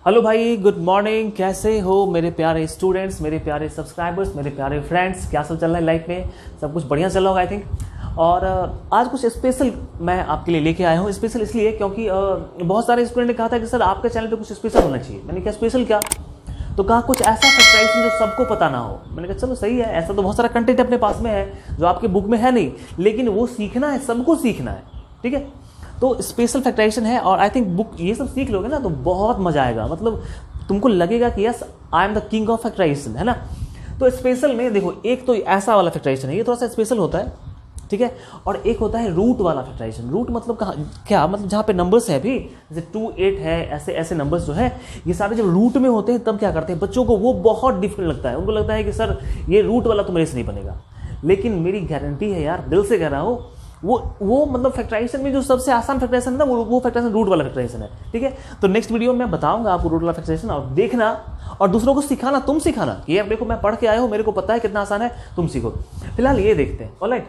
Hello भाई, good morning. कैसे हो मेरे प्यारे स्टूडेंट्स, मेरे प्यारे सब्सक्राइबर्स, मेरे प्यारे फ्रेंड्स? क्या सब चल रहा है लाइफ में? सब कुछ बढ़िया चल रहा होगा आई थिंक। और आज कुछ स्पेशल मैं आपके लिए लेके आया हूँ। स्पेशल इसलिए क्योंकि बहुत सारे स्टूडेंट ने कहा था कि सर आपके चैनल पे कुछ स्पेशल होना चाहिए। मैंने कहा स्पेशल क्या? तो कहा कुछ ऐसा फैक्टराइजेशन जो सबको पता ना हो। मैंने कहा चलो सही है, ऐसा तो बहुत सारा कंटेंट अपने पास में है जो आपके बुक में है नहीं, लेकिन वो सीखना है, सबको सीखना है। ठीक है, तो स्पेशल फैक्टराइजेशन है और आई थिंक बुक ये सब सीख लोगे ना तो बहुत मजा आएगा। मतलब तुमको लगेगा कि yes I am the king of factorisation, है ना। तो स्पेशल में देखो, एक तो ऐसा वाला फैक्टराइजेशन है, ये थोड़ा सा स्पेशल होता है, ठीक है। और एक होता है रूट वाला फैक्टराइजेशन। रूट मतलब कहाँ, क्या मतलब जहाँ पे नंबर्स है भी, जैसे 2, 8 है, ऐसे ऐसे नंबर्स जो है ये सारे जब रूट में होते हैं तब क्या करते हैं बच्चों को, वो बहुत डिफिकल्ट लगता है। उनको लगता है कि सर ये रूट वाला तो मेरे से नहीं बनेगा। लेकिन मेरी गारंटी है यार, दिल से कह रहा हूँ, वो मतलब फैक्टराइजेशन में जो सबसे आसान फैक्टराइजेशन है ना, वो फैक्टराइजेशन रूट वाला फैक्टराइजेशन है। ठीक है, तो नेक्स्ट वीडियो में मैं बताऊंगा आपको रूट वाला फैक्टराइजेशन, और देखना और दूसरों को सिखाना, तुम सिखाना कि यार देखो मैं पढ़ के आया हूँ, मेरे को पता है कितना आसान है, तुम सीखो। फिलहाल ये देखते हैं। ऑलराइट,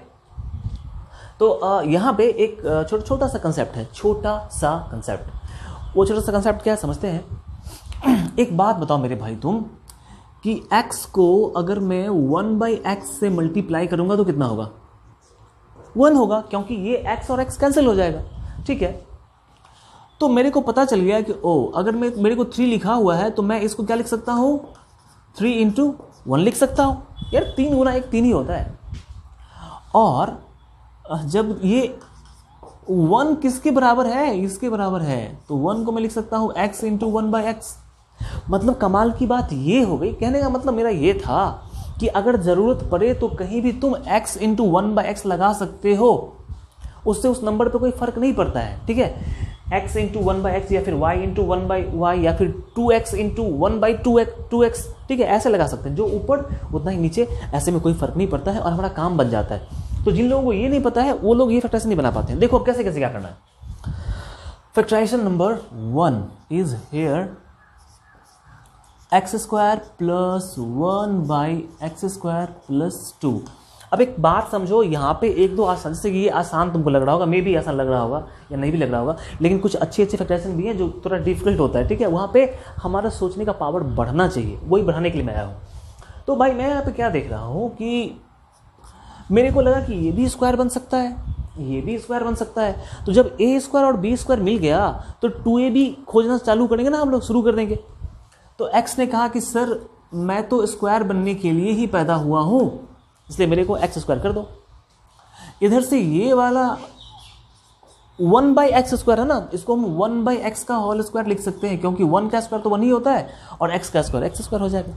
तो यहाँ पे एक छोटा सा कंसेप्ट है, छोटा सा कंसेप्ट। वो छोटा सा कंसेप्ट क्या है समझते हैं। एक बात बताओ मेरे भाई तुम, कि x को अगर मैं 1/x से मल्टीप्लाई करूंगा तो कितना होगा? 1 होगा, क्योंकि ये x और x कैंसिल हो जाएगा। ठीक है, तो मेरे को पता चल गया कि अगर मेरे को 3 लिखा हुआ है तो मैं इसको क्या लिख सकता हूं? 3 × 1 लिख सकता हूं। यार 3 × 1 3 ही होता है। और जब ये 1 किसके बराबर है? इसके बराबर है, तो 1 को मैं लिख सकता हूं x × 1/x। मतलब कमाल की बात ये हो गई। कहने का मतलब मेरा ये था कि अगर जरूरत पड़े तो कहीं भी तुम x × 1/x लगा सकते हो, उससे उस नंबर पे कोई फर्क नहीं पड़ता है। ठीक है, x × 1/x या फिर y × 1/y या फिर 2x × 1/2x। ठीक है, ऐसे लगा सकते हैं, जो ऊपर उतना ही नीचे, ऐसे में कोई फर्क नहीं पड़ता है और हमारा काम बन जाता है। तो जिन लोगों को ये नहीं पता है वो लोग ये फैक्टराइजेशन नहीं बना पाते हैं। देखो अब कैसे कैसे क्या करना है। Factorisation number 1 is here x² + 1/x² + 2। अब एक बात समझो, यहाँ पे एक दो आसान, जैसे कि ये आसान तुमको लग रहा होगा, मे भी आसान लग रहा होगा या नहीं भी लग रहा होगा, लेकिन कुछ अच्छे अच्छे फैक्टराइजेशन भी हैं जो थोड़ा डिफिकल्ट होता है। ठीक है, वहाँ पे हमारा सोचने का पावर बढ़ना चाहिए, वही बढ़ाने के लिए मैं आया हूँ। तो भाई मैं यहाँ पे क्या देख रहा हूँ कि मेरे को लगा कि ये भी स्क्वायर बन सकता है, ये भी स्क्वायर बन सकता है। तो जब a² और b² मिल गया तो 2ab खोजना चालू करेंगे ना, हम लोग शुरू कर देंगे। तो x ने कहा कि सर मैं तो स्क्वायर बनने के लिए ही पैदा हुआ हूं, इसलिए मेरे को x² कर दो। इधर से ये वाला 1/x² है ना, इसको हम 1/x का होल स्क्वायर लिख सकते हैं, क्योंकि 1 का स्क्वायर तो 1 ही होता है और x का स्क्वायर x² हो जाएगा।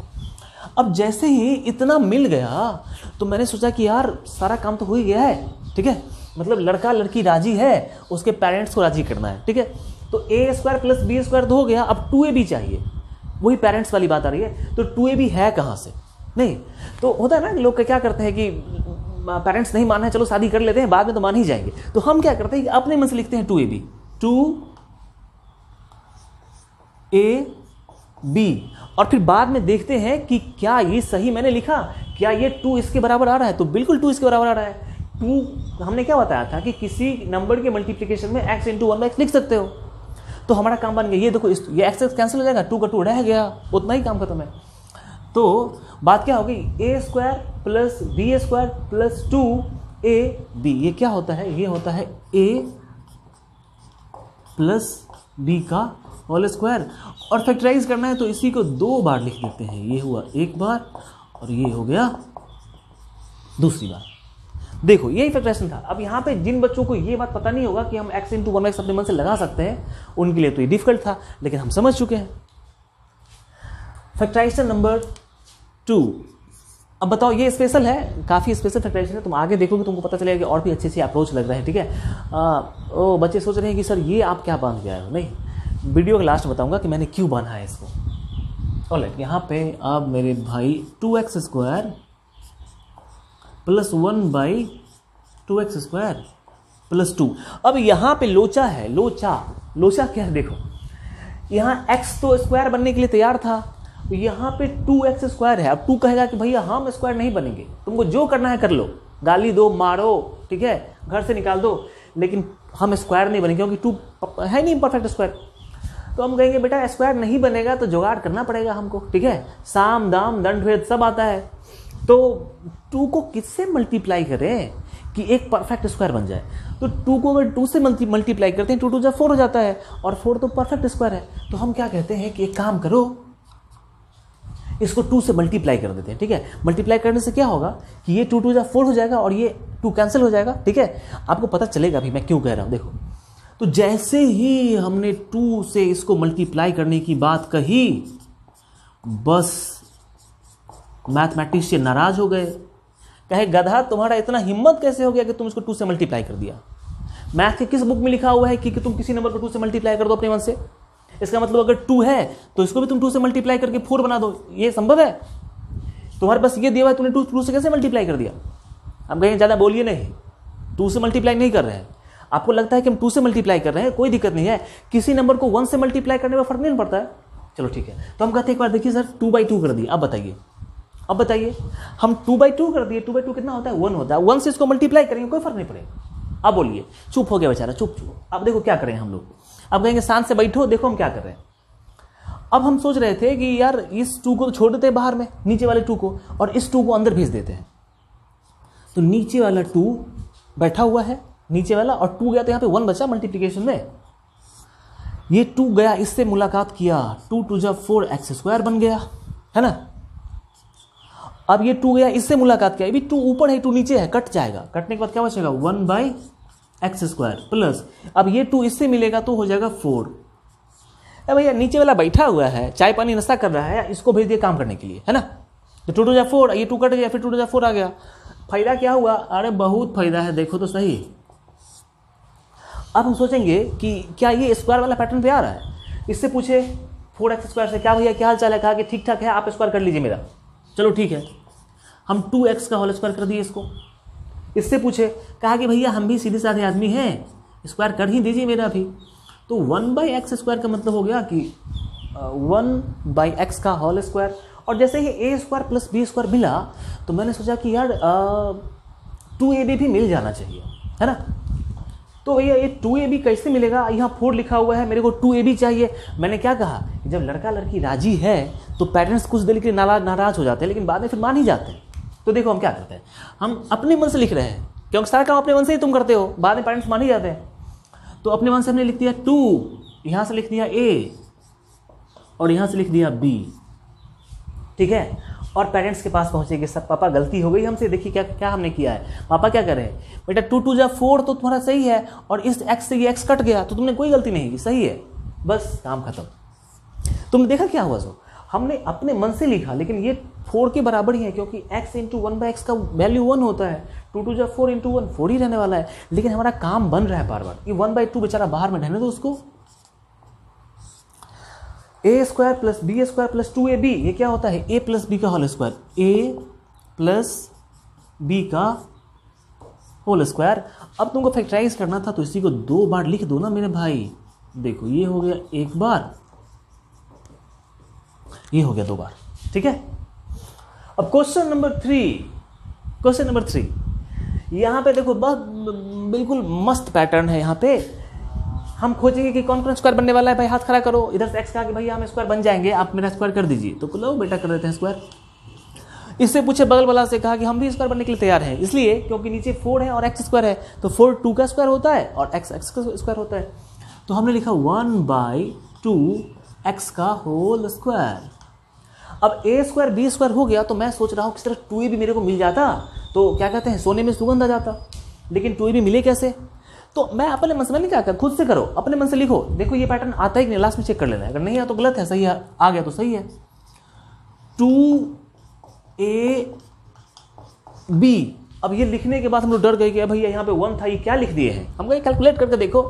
अब जैसे ही इतना मिल गया तो मैंने सोचा कि यार सारा काम तो हो ही गया है। ठीक है, मतलब लड़का लड़की राजी है, उसके पेरेंट्स को राजी करना है। ठीक है, तो a² + b² तो हो गया, अब 2ab चाहिए। वही पेरेंट्स वाली बात आ रही है। तो 2ab है कहाँ से? नहीं तो होता है ना, लोग क्या करते हैं कि पेरेंट्स नहीं माना है, चलो शादी कर लेते हैं, बाद में तो मान ही जाएंगे। तो हम क्या करते हैं कि अपने मन से लिखते हैं 2ab, 2ab, और फिर बाद में देखते हैं कि क्या ये सही मैंने लिखा, क्या ये 2 इसके बराबर आ रहा है? तो बिल्कुल 2 इसके बराबर आ रहा है। 2 हमने क्या बताया था कि किसी नंबर के मल्टीप्लिकेशन में x × 1/x लिख सकते हो। तो हमारा काम बन गया। ये देखो, ये x कैंसिल हो जाएगा, 2 का 2 रह गया, उतना ही काम खत्म है। तो बात क्या हो गई? a² + b² + 2ab। ये क्या होता है? ये होता है a + b का होल स्क्वायर। और फैक्टराइज करना है तो इसी को 2 बार लिख देते हैं। ये हुआ एक बार और ये हो गया दूसरी बार। देखो यही फैक्टराइजेशन था। अब यहाँ पे जिन बच्चों को ये बात पता नहीं होगा कि हम x × 1/x अपने मन से लगा सकते हैं, उनके लिए तो ये डिफिकल्ट था, लेकिन हम समझ चुके हैं। Factorisation number 2। अब बताओ, ये स्पेशल है, काफ़ी स्पेशल फैक्टराइजेशन है। तुम आगे देखोगे तुमको पता चलेगा कि और भी अच्छे से अप्रोच लग रहे हैं। ठीक है, बच्चे सोच रहे हैं कि सर ये आप क्या बांध के आए हो। नहीं, वीडियो के लास्ट बताऊंगा कि मैंने क्यों बांधा है इसको। ऑलराइट, यहाँ पे अब मेरे भाई 2x² + 1/2x² + 2। अब यहाँ पे लोचा है, लोचा क्या है? देखो यहाँ x तो स्क्वायर बनने के लिए तैयार था, तो यहाँ पे 2x² है। अब 2 कहेगा कि भैया हम स्क्वायर नहीं बनेंगे, तुमको जो करना है कर लो, गाली दो, मारो, ठीक है, घर से निकाल दो, लेकिन हम स्क्वायर नहीं बनेंगे, क्योंकि 2 है नहीं परफेक्ट स्क्वायर। तो हम कहेंगे बेटा स्क्वायर नहीं बनेगा तो जुगाड़ करना पड़ेगा हमको, ठीक है, साम दाम दंड भेद सब आता है। तो 2 को किससे मल्टीप्लाई करें कि एक परफेक्ट स्क्वायर बन जाए? तो 2 को अगर 2 से मल्टीप्लाई करते हैं 2 2 4 हो जाता है, और 4 तो परफेक्ट स्क्वायर है। तो हम क्या कहते हैं कि एक काम करो, इसको 2 से मल्टीप्लाई कर देते हैं, ठीक है। मल्टीप्लाई करने से क्या होगा कि ये 2 2 4 हो जाएगा और ये 2 कैंसिल हो जाएगा, ठीक है। आपको पता चलेगा अभी मैं क्यों कह रहा हूं, देखो। तो जैसे ही हमने 2 से इसको मल्टीप्लाई करने की बात कही, बस मैथमेटिशियन नाराज हो गए, कहे गधा तुम्हारा इतना हिम्मत कैसे हो गया कि तुम इसको 2 से मल्टीप्लाई कर दिया? मैथ के किस बुक में लिखा हुआ है कि तुम किसी नंबर को 2 से मल्टीप्लाई कर दो अपने मन से? इसका मतलब अगर 2 है तो इसको भी तुम 2 से मल्टीप्लाई करके 4 बना दो, ये संभव है? तुम्हारे पास ये दिया हुआ है, तुमने 2 से कैसे मल्टीप्लाई कर दिया? हम कहेंगे ज़्यादा बोलिए नहीं, 2 से मल्टीप्लाई नहीं कर रहे हैं। आपको लगता है कि हम 2 से मल्टीप्लाई कर रहे हैं, कोई दिक्कत नहीं है, किसी नंबर को 1 से मल्टीप्लाई करने में फर्क नहीं पड़ता है। चलो ठीक है, तो हम कहते हैं एक बार देखिए सर 2/2 कर दिया, अब बताइए हम 2/2 कर दिए, 2/2 कितना होता है? 1 होता है। 1 से इसको मल्टीप्लाई करेंगे कोई फर्क नहीं पड़ेगा। अब बोलिए, चुप हो गया बेचारा, चुप। अब देखो क्या करें हम लोग, अब कहेंगे शांत से बैठो, देखो हम क्या कर रहे हैं। अब हम सोच रहे थे कि यार इस 2 को तो छोड़ देते हैं बाहर में, नीचे वाले 2 को, और इस 2 को अंदर भेज देते हैं। तो नीचे वाला 2 बैठा हुआ है, नीचे वाला, और 2 गया तो यहाँ पे 1 बचा मल्टीप्लिकेशन में। ये 2 गया, इससे मुलाकात किया, 2 2 4 x² बन गया, है ना। अब ये 2 गया, इससे मुलाकात किया, अभी 2 ऊपर है 2 नीचे है, कट जाएगा, कटने के बाद क्या बचेगा? 1/x² प्लस, अब ये 2 इससे मिलेगा तो हो जाएगा 4। भैया नीचे वाला बैठा हुआ है, चाय पानी नाश्ता कर रहा है, इसको भेज दिया काम करने के लिए, है ना। तो 2 2 4, ये 2 कट गया, फिर 2 2 4 आ गया। फायदा क्या हुआ? अरे बहुत फायदा है, देखो तो सही। अब हम सोचेंगे कि क्या ये स्क्वायर वाला पैटर्न पे आ रहा है? इससे पूछे 4x² से, क्या भैया क्या हाल चाल है? कहा कि ठीक ठाक है, आप स्क्वायर कर लीजिए मेरा। चलो ठीक है, हम 2x का होल स्क्वायर कर दिए इसको। इससे पूछे, कहा कि भैया हम भी सीधे साधे आदमी हैं, स्क्वायर कर ही दीजिए मेरा भी। तो 1/x² का मतलब हो गया कि 1/x का होल स्क्वायर। और जैसे ही a² + b² मिला, तो मैंने सोचा कि यार 2ab भी मिल जाना चाहिए, है ना। तो भैया ये 2ab कैसे मिलेगा? यहाँ 4 लिखा हुआ है, मेरे को 2ab चाहिए। मैंने क्या कहा कि जब लड़का लड़की राजी है तो पेरेंट्स कुछ देर के लिए नाराज हो जाते हैं, लेकिन बाद में फिर मान ही जाते हैं। तो देखो हम क्या करते हैं, हम अपने मन से लिख रहे हैं, क्योंकि सारा काम अपने मन से ही तुम करते हो, बाद में पेरेंट्स मान ही जाते हैं। तो अपने मन से हमने लिख दिया 2, यहाँ से लिख दिया a, और यहाँ से लिख दिया b, ठीक है। और पेरेंट्स के पास पहुँचेंगे, सब पापा गलती हो गई हमसे, देखिए क्या क्या हमने किया है। पापा क्या कर रहे हैं? बेटा 2 2 4 तो तुम्हारा सही है, और इस x से ये x कट गया, तो तुमने कोई गलती नहीं की, सही है, बस काम खत्म। तुमने देखा क्या हुआ? सो हमने अपने मन से लिखा, लेकिन ये 4 के बराबर ही है, क्योंकि x × 1/x का वैल्यू 1 होता है। 2 2 4 × 1 4 ही रहने वाला है, लेकिन हमारा काम बन रहा है बार बार। ये 1/2 बेचारा बाहर में रहने दो उसको। a² + b² + 2ab, ये क्या होता है? a + b का होल स्क्वायर, a + b का होल स्क्वायर। अब तुमको फैक्टराइज करना था तो इसी को 2 बार लिख दो ना मेरे भाई। देखो ये हो गया 1 बार, ये हो गया 2 बार, ठीक है। अब क्वेश्चन नंबर 3, यहां पे देखो बिल्कुल मस्त पैटर्न है। यहां पे हम खोजेंगे कि कौन कौन स्क्वायर बनने वाला है। भाई हाथ खड़ा करो, इधर से x कहा कि भैया हम स्क्वायर बन जाएंगे, आप मेरा स्क्वायर कर दीजिए। तो लो बेटा कर देते हैं स्क्वायर। इससे पूछे बगल वाला से, कहा कि हम भी स्क्वायर बनने के लिए तैयार हैं, इसलिए क्योंकि नीचे 4 है और x² है, तो 4 2 का स्क्वायर होता है और x का स्क्वायर होता है। तो हमने लिखा 1/2 x का होल स्क्वायर। अब a² b² हो गया, तो मैं सोच रहा हूँ किस तरह 2ab मेरे को मिल जाता, तो क्या कहते हैं, सोने में सुगंध आ जाता। लेकिन 2ab मिले कैसे? तो मैं अपने मन से नहीं क्या कर, खुद से करो, अपने मन से लिखो। देखो ये पैटर्न आता है कि नहीं, लास्ट में चेक कर लेना है, अगर नहीं आया तो गलत है, सही है, आ गया तो सही है। 2ab, अब ये लिखने के बाद हम लोग डर गए कि भैया यहाँ पे 1 था, ये क्या लिख दिए हैं। हम कहीं कैलकुलेट करके देखो,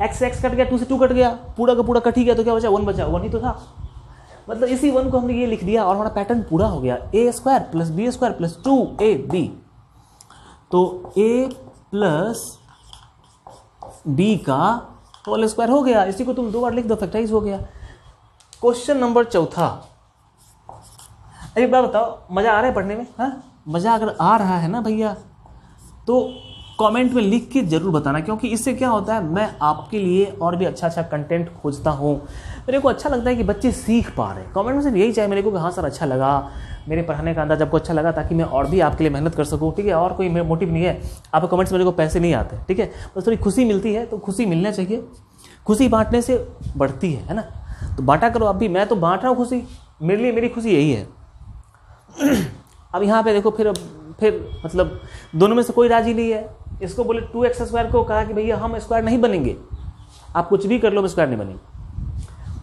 x से x कट गया, 2 से 2 कट गया, पूरा का पूरा कट ही गया, तो क्या बचा? 1 बचा, 1 ही तो था। मतलब इसी 1 को हमने ये लिख दिया और हमारा पैटर्न पूरा हो गया। a² + b² + 2ab, तो a + b का होल स्क्वायर हो गया। इसी को तुम 2 बार लिख दो, फैक्टराइज हो गया। क्वेश्चन नंबर 4, एक बात बताओ, मजा आ रहा है पढ़ने में? हाँ, मजा अगर आ रहा है ना भैया, तो कमेंट में लिख के जरूर बताना, क्योंकि इससे क्या होता है, मैं आपके लिए और भी अच्छा अच्छा कंटेंट खोजता हूँ। मेरे को अच्छा लगता है कि बच्चे सीख पा रहे हैं। कमेंट में सिर्फ यही चाहिए मेरे को कि हाँ सर अच्छा लगा, मेरे पढ़ाने का अंदाज आपको अच्छा लगा, ताकि मैं और भी आपके लिए मेहनत कर सकूँ। ठीक है, और कोई मोटिव नहीं है। आपके कमेंट्स में मेरे को पैसे नहीं आते, ठीक है, बस थोड़ी खुशी मिलती है, तो खुशी मिलना चाहिए। खुशी बांटने से बढ़ती है ना, तो बांटा करो। अब भी मैं तो बांट रहा हूँ खुशी, मेरे लिए मेरी खुशी यही है। अब यहाँ पे देखो, फिर मतलब दोनों में से कोई राजी नहीं है। इसको बोले 2x स्क्वायर को कहा कि भैया हम स्क्वायर नहीं बनेंगे, आप कुछ भी कर लो, हम स्क्वायर नहीं बनेंगे।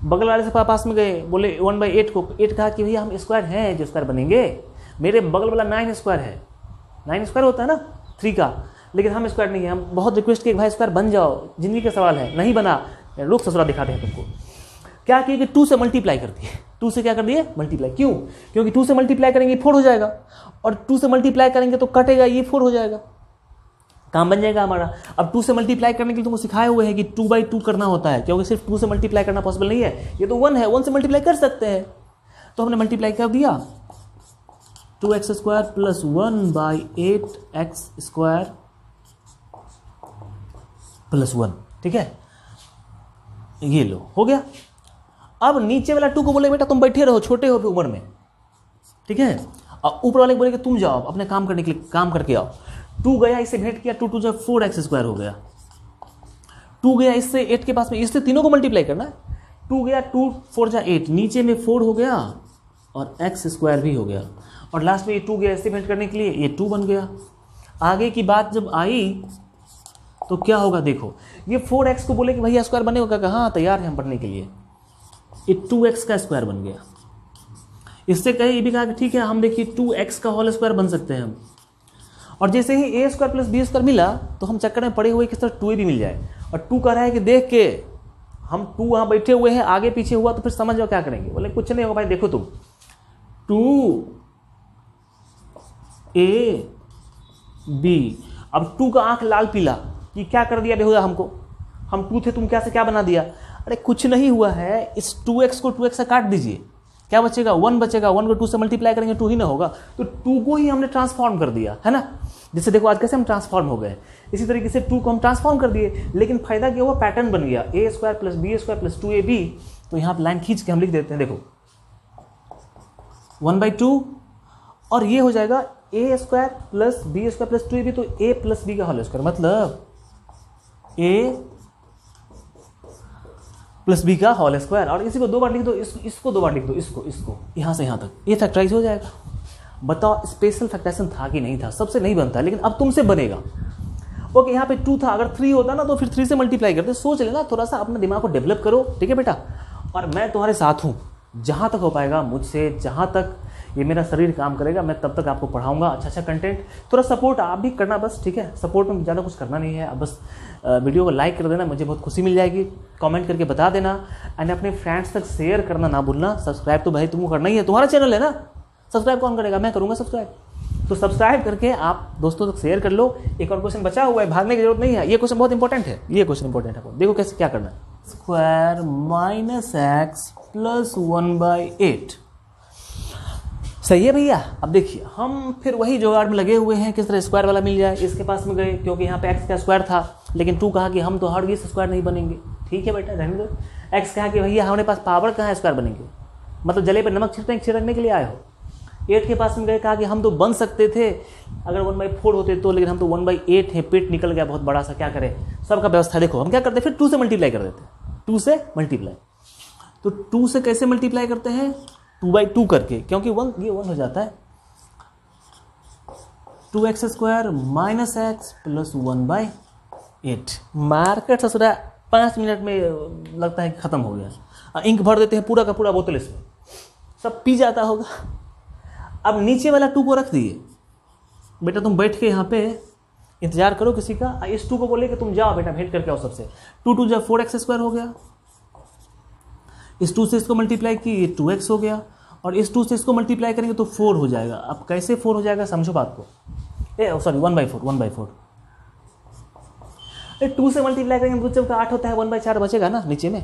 बगल वाले से पास में गए, बोले 1/8 को 8 कहा कि भैया हम स्क्वायर हैं जो स्क्वायर बनेंगे। मेरे बगल वाला 9 स्क्वायर है, 9 स्क्वायर होता है ना 3 का, लेकिन हम स्क्वायर नहीं है। हम बहुत रिक्वेस्ट किए भाई स्क्वायर बन जाओ, जिंदगी का सवाल है, नहीं बना, लोग ससुरा दिखाते हैं तुमको। क्या किए कि 2 से मल्टीप्लाई कर दिए, 2 से क्या कर दिए, मल्टीप्लाई। क्यों? क्योंकि 2 से मल्टीप्लाई करेंगे 4 हो जाएगा, और 2 से मल्टीप्लाई करेंगे तो कटेगा, ये 4 हो जाएगा, काम बन जाएगा हमारा। अब 2 से मल्टीप्लाई करने के लिए तुमको सिखाए हुए हैं कि 2/2 करना होता है, क्योंकि सिर्फ 2 से मल्टीप्लाई करना पॉसिबल नहीं है, ये तो 1 है, 1 से मल्टीप्लाई कर सकते हैं। तो हमने मल्टीप्लाई कर दिया, 2x square plus 1/8x square plus 1, ठीक है, ये लो हो गया। अब नीचे वाला 2 को बोले बेटा तुम बैठे रहो, छोटे हो उम्र में, ठीक है, और ऊपर वाले को बोले कि तुम जाओ अपने काम करने के लिए, काम करके आओ। 2 गया, इससे भेंट किया, 2 2 जब 4x स्क्वायर हो गया। 2 गया इससे 8 के पास में, इससे तीनों को मल्टीप्लाई करना है। 2 गया, 2 4 जा 8, नीचे में 4 हो गया और x स्क्वायर भी हो गया, और लास्ट में ये 2 गया, इससे भेंट करने के लिए ये 2 बन गया। आगे की बात जब आई तो क्या होगा देखो, ये 4x को बोले कि भैया स्क्वायर बनेगा, कहा हाँ तैयार है हम पढ़ने के लिए, ये 2x का स्क्वायर बन गया। इससे कहे ये भी कहा कि ठीक है हम देखिए 2x का होल स्क्वायर बन सकते हैं हम। और जैसे ही a square plus b square मिला तो हम चक्कर में पड़े हुए किस तरह 2a भी मिल जाए, और 2 कह रहा है कि देख के हम 2 वहाँ बैठे हुए हैं, आगे पीछे हुआ तो फिर समझ जाओ क्या करेंगे। बोले कुछ नहीं होगा भाई, देखो तुम 2ab, अब 2 का आंख लाल पीला कि क्या कर दिया बेहुदा हमको, हम 2 थे तुम क्या से क्या बना दिया। अरे कुछ नहीं हुआ है, इस 2x को 2x से काट दीजिए, क्या बचेगा, 1 बचेगा। 1 को 2 से मल्टीप्लाई करेंगे 2 ही ना होगा, तो 2 को ही हमने ट्रांसफॉर्म कर दिया है ना। जैसे देखो आज कैसे हम ट्रांसफॉर्म हो गए, इसी तरीके से 2 को हम ट्रांसफॉर्म कर दिए, लेकिन फायदा क्या हुआ, पैटर्न बन गया, a square plus b square plus 2ab। तो यहाँ पर लाइन खींच के हम लिख देते हैं, देखो 1/2, और ये हो जाएगा a square plus b square plus 2ab, तो a प्लस b का होल स्क्वायर, मतलब a प्लस b का होल स्क्वायर। और इसी को 2 बार लिख दो, इसको 2 बार लिख दो, इसको यहाँ से यहाँ तक, ये फैक्टराइज हो जाएगा। बताओ स्पेशल फैक्टराइजेशन था कि नहीं था, सबसे नहीं बनता, लेकिन अब तुमसे बनेगा। ओके, यहाँ पे 2 था, अगर 3 होता ना तो फिर 3 से मल्टीप्लाई करते। सोच लेना, थोड़ा सा अपने दिमाग को डेवलप करो, ठीक है बेटा। और मैं तुम्हारे साथ हूँ, जहाँ तक हो पाएगा मुझसे, जहाँ तक ये मेरा शरीर काम करेगा, मैं तब तक आपको पढ़ाऊंगा अच्छा अच्छा कंटेंट। थोड़ा सपोर्ट आप भी करना बस, ठीक है, सपोर्ट में ज़्यादा कुछ करना नहीं है, अब बस वीडियो को लाइक कर देना, मुझे बहुत खुशी मिल जाएगी। कमेंट करके बता देना, एंड अपने फ्रेंड्स तक शेयर करना ना भूलना। सब्सक्राइब तो भाई तुमको करना ही है, तुम्हारा चैनल है ना, सब्सक्राइब कौन करेगा, मैं करूँगा सब्सक्राइब। तो सब्सक्राइब करके आप दोस्तों तक शेयर कर लो। एक और क्वेश्चन बचा हुआ है, भागने की जरूरत नहीं है, ये क्वेश्चन बहुत इंपॉर्टेंट है, ये क्वेश्चन इंपॉर्टेंट है। देखो कैसे क्या करना है, स्क्वायर माइनस एक्स प्लस 1/8, सही है भैया। अब देखिए हम फिर वही जुगाड़ में लगे हुए हैं, किस तरह स्क्वायर वाला मिल जाए। इसके पास में गए क्योंकि यहाँ पे x का स्क्वायर था, लेकिन 2 कहा कि हम तो हरगिज़ स्क्वायर नहीं बनेंगे। ठीक है बेटा, रहने दो। x कहा कि भैया हमारे पास पावर कहाँ है स्क्वायर बनेंगे, मतलब जले पे नमक छिड़कने के लिए आए हो। 8 के पास में गए, कहा कि हम तो बन सकते थे अगर 1/4 होते तो, लेकिन हम तो 1/8 है, पेट निकल गया बहुत बड़ा सा, क्या करें, सबका व्यवस्था। देखो हम क्या करते हैं, फिर 2 से मल्टीप्लाई कर देते हैं, 2 से मल्टीप्लाई। तो 2 से कैसे मल्टीप्लाई करते हैं, 2/2 करके, क्योंकि 1 ये 1 हो जाता है। 2x square minus x plus 1/8। Market ससुरा 5 मिनट में लगता है कि खत्म हो गया। इंक भर देते हैं पूरा का पूरा बोतल, इसमें सब पी जाता होगा। अब नीचे वाला 2 को रख दिए, बेटा तुम बैठ के यहाँ पे इंतजार करो किसी का। इस 2 को बोले कि तुम जाओ बेटा भेंट करके आओ सबसे। 2 2 जब 4x स्क्वायर हो गया, इस 2 से इसको मल्टीप्लाई की, ये 2x हो गया, और इस 2 से इसको मल्टीप्लाई करेंगे तो 4 हो जाएगा। अब कैसे 4 हो जाएगा समझो बात को, सॉरी 1/4। 2 से मल्टीप्लाई करेंगे तो 8 होता है, 1/4 बचेगा ना नीचे में।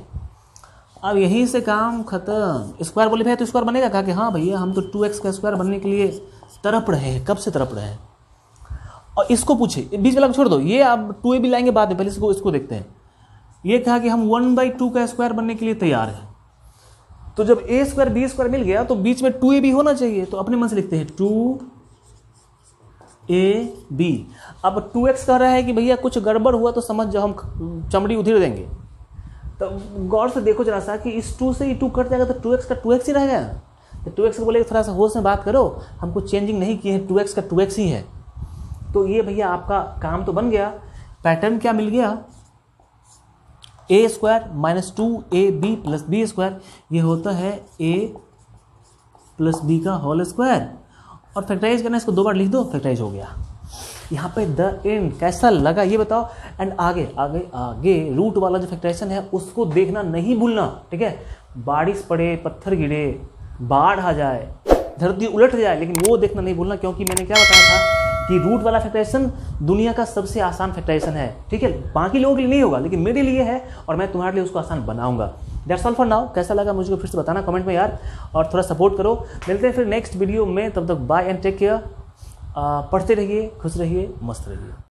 अब यहीं से काम खत्म। स्क्वायर बोले भैया तो स्क्वायर बनेगा, कहा कि हाँ भैया हम तो 2x का स्क्वायर बनने के लिए तड़प रहे हैं, कब से तड़प रहे हैं। और इसको पूछे, बीच वाला को छोड़ दो, ये आप 2ab लाएंगे बाद में, पहले इसको देखते हैं। ये कहा कि हम 1/2 का स्क्वायर बनने के लिए तैयार है। तो जब a स्क्वायर b स्क्वायर मिल गया तो बीच में 2ab होना चाहिए, तो अपने मन से लिखते हैं 2ab। अब 2x कह रहा है कि भैया कुछ गड़बड़ हुआ तो समझ जाओ, हम चमड़ी उधेड़ देंगे। तो गौर से देखो जरा सा कि इस 2 से ये 2 कट जाएगा तो 2x का 2x ही रहेगा। तो 2x को बोलेगा थोड़ा सा होश में बात करो, हमको चेंजिंग नहीं किए हैं, 2x का 2x ही है। तो ये भैया आपका काम तो बन गया। पैटर्न क्या मिल गया, a square minus 2ab plus b square, ये होता है a प्लस b का होल स्क्वायर। और फैक्टराइज करना, इसको 2 बार लिख दो, फैक्टराइज हो गया। यहाँ पे द एंड कैसा लगा ये बताओ। एंड आगे आगे आगे रूट वाला जो फैक्टराइजेशन है उसको देखना नहीं भूलना, ठीक है। बारिश पड़े, पत्थर गिरे, बाढ़ आ जाए, धरती उलट जाए, लेकिन वो देखना नहीं भूलना, क्योंकि मैंने क्या बताया था कि रूट वाला फैक्टराइजेशन दुनिया का सबसे आसान फैक्टराइजेशन है, ठीक है। बाकी लोगों के लिए नहीं होगा, लेकिन मेरे लिए है और मैं तुम्हारे लिए उसको आसान बनाऊंगा। That's all for now. कैसा लगा मुझे फिर से बताना कमेंट में यार, और थोड़ा सपोर्ट करो। मिलते हैं फिर नेक्स्ट वीडियो में, तब तक बाय एंड टेक केयर। पढ़ते रहिए, खुश रहिए, मस्त रहिए।